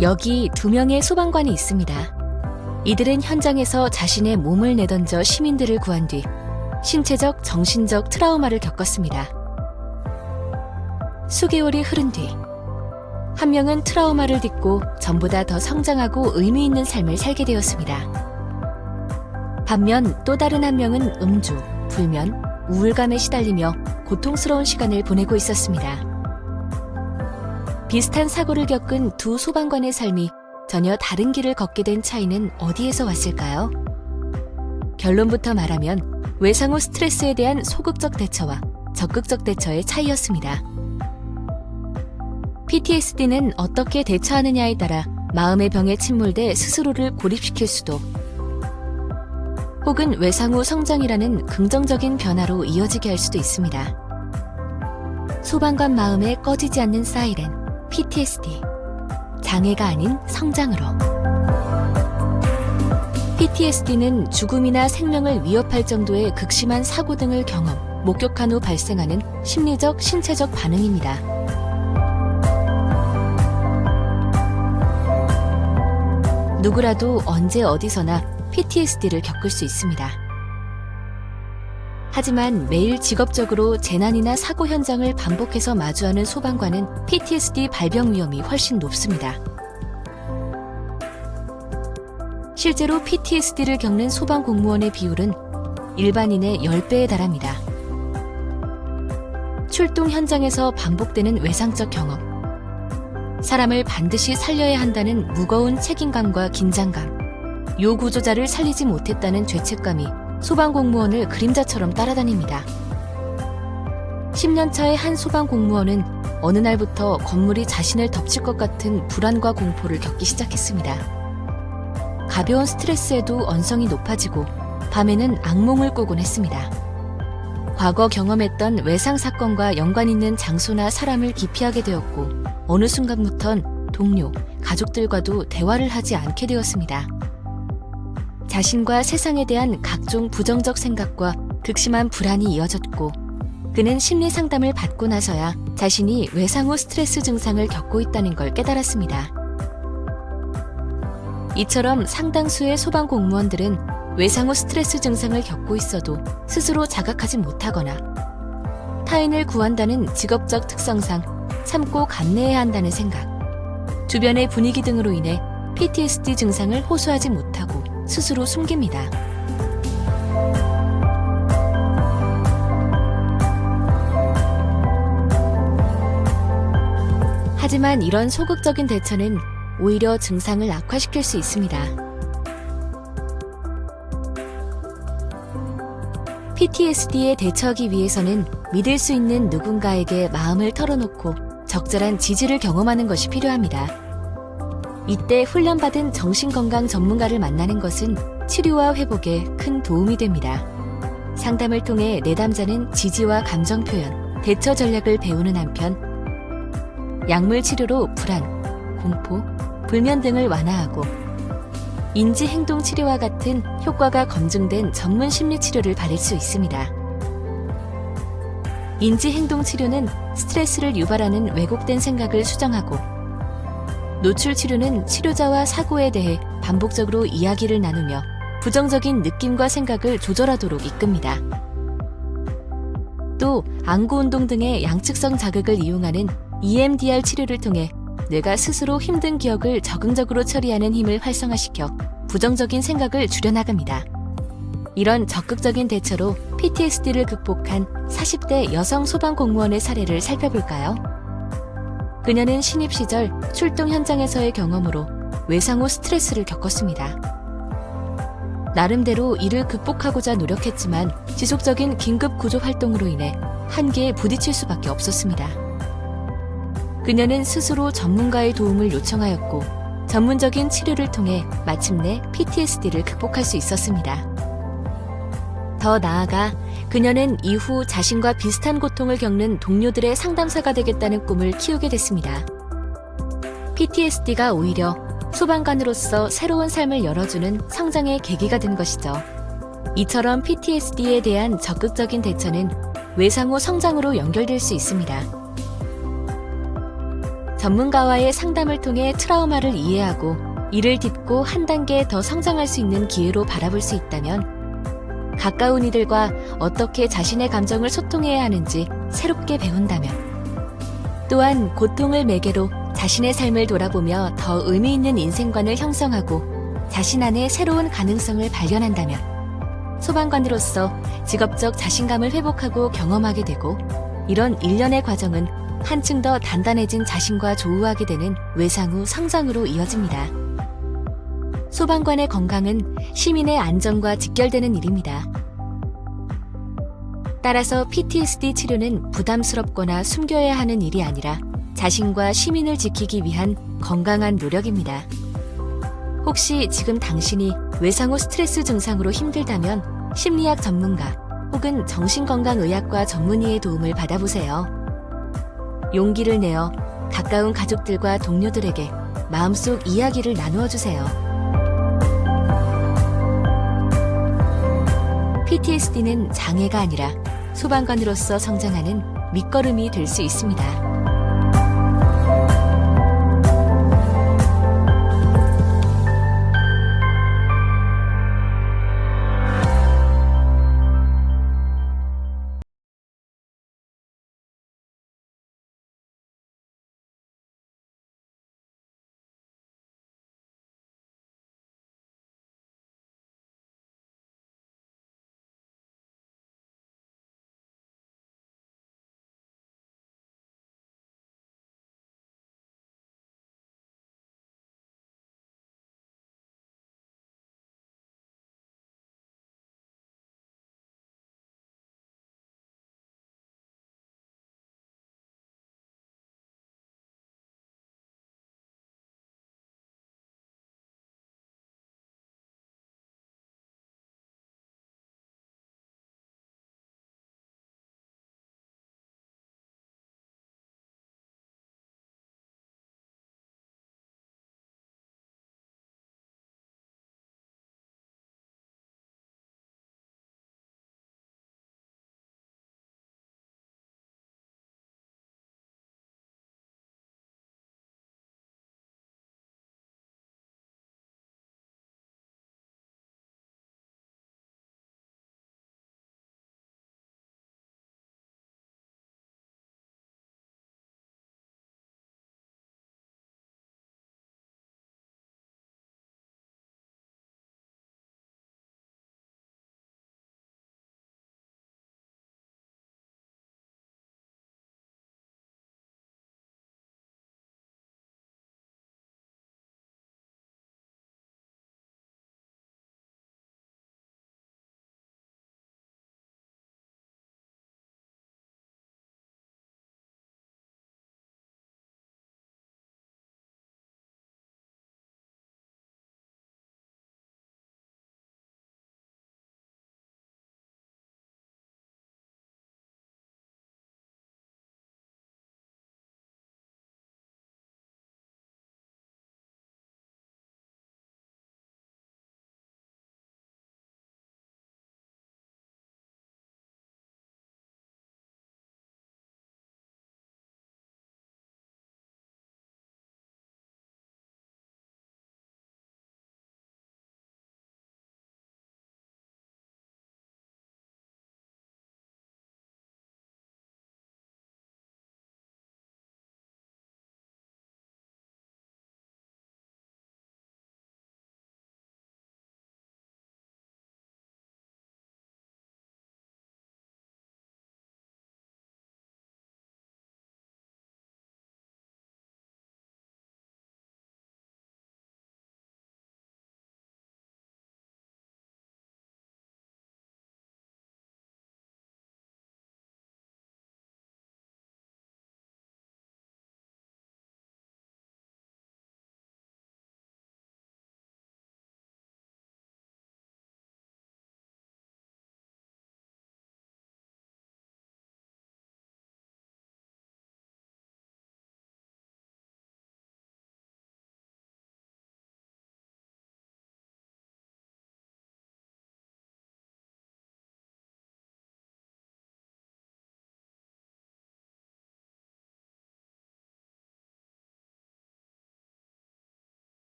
여기 2명의 소방관이 있습니다. 이들은 현장에서 자신의 몸을 내던져 시민들을 구한 뒤 신체적, 정신적 트라우마를 겪었습니다. 수개월이 흐른 뒤 한 명은 트라우마를 딛고 전보다 더 성장하고 의미 있는 삶을 살게 되었습니다. 반면 또 다른 한 명은 음주, 불면, 우울감에 시달리며 고통스러운 시간을 보내고 있었습니다. 비슷한 사고를 겪은 두 소방관의 삶이 전혀 다른 길을 걷게 된 차이는 어디에서 왔을까요? 결론부터 말하면 외상 후 스트레스에 대한 소극적 대처와 적극적 대처의 차이였습니다. PTSD는 어떻게 대처하느냐에 따라 마음의 병에 침몰돼 스스로를 고립시킬 수도, 혹은 외상 후 성장이라는 긍정적인 변화로 이어지게 할 수도 있습니다. 소방관 마음에 꺼지지 않는 사이렌, PTSD. 장애가 아닌 성장으로. PTSD는 죽음이나 생명을 위협할 정도의 극심한 사고 등을 경험, 목격한 후 발생하는 심리적, 신체적 반응입니다. 누구라도 언제 어디서나 PTSD를 겪을 수 있습니다. 하지만 매일 직업적으로 재난이나 사고 현장을 반복해서 마주하는 소방관은 PTSD 발병 위험이 훨씬 높습니다. 실제로 PTSD를 겪는 소방 공무원의 비율은 일반인의 10배에 달합니다. 출동 현장에서 반복되는 외상적 경험, 사람을 반드시 살려야 한다는 무거운 책임감과 긴장감, 요구조자를 살리지 못했다는 죄책감이 소방공무원을 그림자처럼 따라다닙니다. 10년차의 한 소방공무원은 어느 날부터 건물이 자신을 덮칠 것 같은 불안과 공포를 겪기 시작했습니다. 가벼운 스트레스에도 언성이 높아지고 밤에는 악몽을 꾸곤 했습니다. 과거 경험했던 외상 사건과 연관 있는 장소나 사람을 기피하게 되었고 어느 순간부턴 동료, 가족들과도 대화를 하지 않게 되었습니다. 자신과 세상에 대한 각종 부정적 생각과 극심한 불안이 이어졌고 그는 심리 상담을 받고 나서야 자신이 외상 후 스트레스 증상을 겪고 있다는 걸 깨달았습니다. 이처럼 상당수의 소방 공무원들은 외상 후 스트레스 증상을 겪고 있어도 스스로 자각하지 못하거나 타인을 구한다는 직업적 특성상 참고 감내해야 한다는 생각, 주변의 분위기 등으로 인해 PTSD 증상을 호소하지 못하고 스스로 숨깁니다. 하지만 이런 소극적인 대처는 오히려 증상을 악화시킬 수 있습니다. PTSD에 대처하기 위해서는 믿을 수 있는 누군가에게 마음을 털어놓고 적절한 지지를 경험하는 것이 필요합니다. 이때 훈련받은 정신건강 전문가를 만나는 것은 치료와 회복에 큰 도움이 됩니다. 상담을 통해 내담자는 지지와 감정 표현, 대처 전략을 배우는 한편 약물 치료로 불안, 공포, 불면 등을 완화하고 인지행동 치료와 같은 효과가 검증된 전문 심리치료를 받을 수 있습니다. 인지행동 치료는 스트레스를 유발하는 왜곡된 생각을 수정하고 노출 치료는 치료자와 사고에 대해 반복적으로 이야기를 나누며 부정적인 느낌과 생각을 조절하도록 이끕니다. 또 안구운동 등의 양측성 자극을 이용하는 EMDR 치료를 통해 뇌가 스스로 힘든 기억을 적응적으로 처리하는 힘을 활성화시켜 부정적인 생각을 줄여나갑니다. 이런 적극적인 대처로 PTSD를 극복한 40대 여성 소방 공무원의 사례를 살펴볼까요? 그녀는 신입 시절 출동 현장에서의 경험으로 외상 후 스트레스를 겪었습니다. 나름대로 이를 극복하고자 노력했지만 지속적인 긴급 구조 활동으로 인해 한계에 부딪힐 수밖에 없었습니다. 그녀는 스스로 전문가의 도움을 요청하였고 전문적인 치료를 통해 마침내 PTSD를 극복할 수 있었습니다. 더 나아가 그녀는 이후 자신과 비슷한 고통을 겪는 동료들의 상담사가 되겠다는 꿈을 키우게 됐습니다. PTSD가 오히려 소방관으로서 새로운 삶을 열어주는 성장의 계기가 된 것이죠. 이처럼 PTSD에 대한 적극적인 대처는 외상 후 성장으로 연결될 수 있습니다. 전문가와의 상담을 통해 트라우마를 이해하고 이를 딛고 한 단계 더 성장할 수 있는 기회로 바라볼 수 있다면, 가까운 이들과 어떻게 자신의 감정을 소통해야 하는지 새롭게 배운다면, 또한 고통을 매개로 자신의 삶을 돌아보며 더 의미 있는 인생관을 형성하고 자신 안에 새로운 가능성을 발견한다면, 소방관으로서 직업적 자신감을 회복하고 경험하게 되고, 이런 일련의 과정은 한층 더 단단해진 자신과 조우하게 되는 외상 후 성장으로 이어집니다. 소방관의 건강은 시민의 안전과 직결되는 일입니다. 따라서 PTSD 치료는 부담스럽거나 숨겨야 하는 일이 아니라 자신과 시민을 지키기 위한 건강한 노력입니다. 혹시 지금 당신이 외상 후 스트레스 증상으로 힘들다면 심리학 전문가 혹은 정신건강의학과 전문의의 도움을 받아보세요. 용기를 내어 가까운 가족들과 동료들에게 마음속 이야기를 나누어 주세요. PTSD는 장애가 아니라 소방관으로서 성장하는 밑거름이 될 수 있습니다.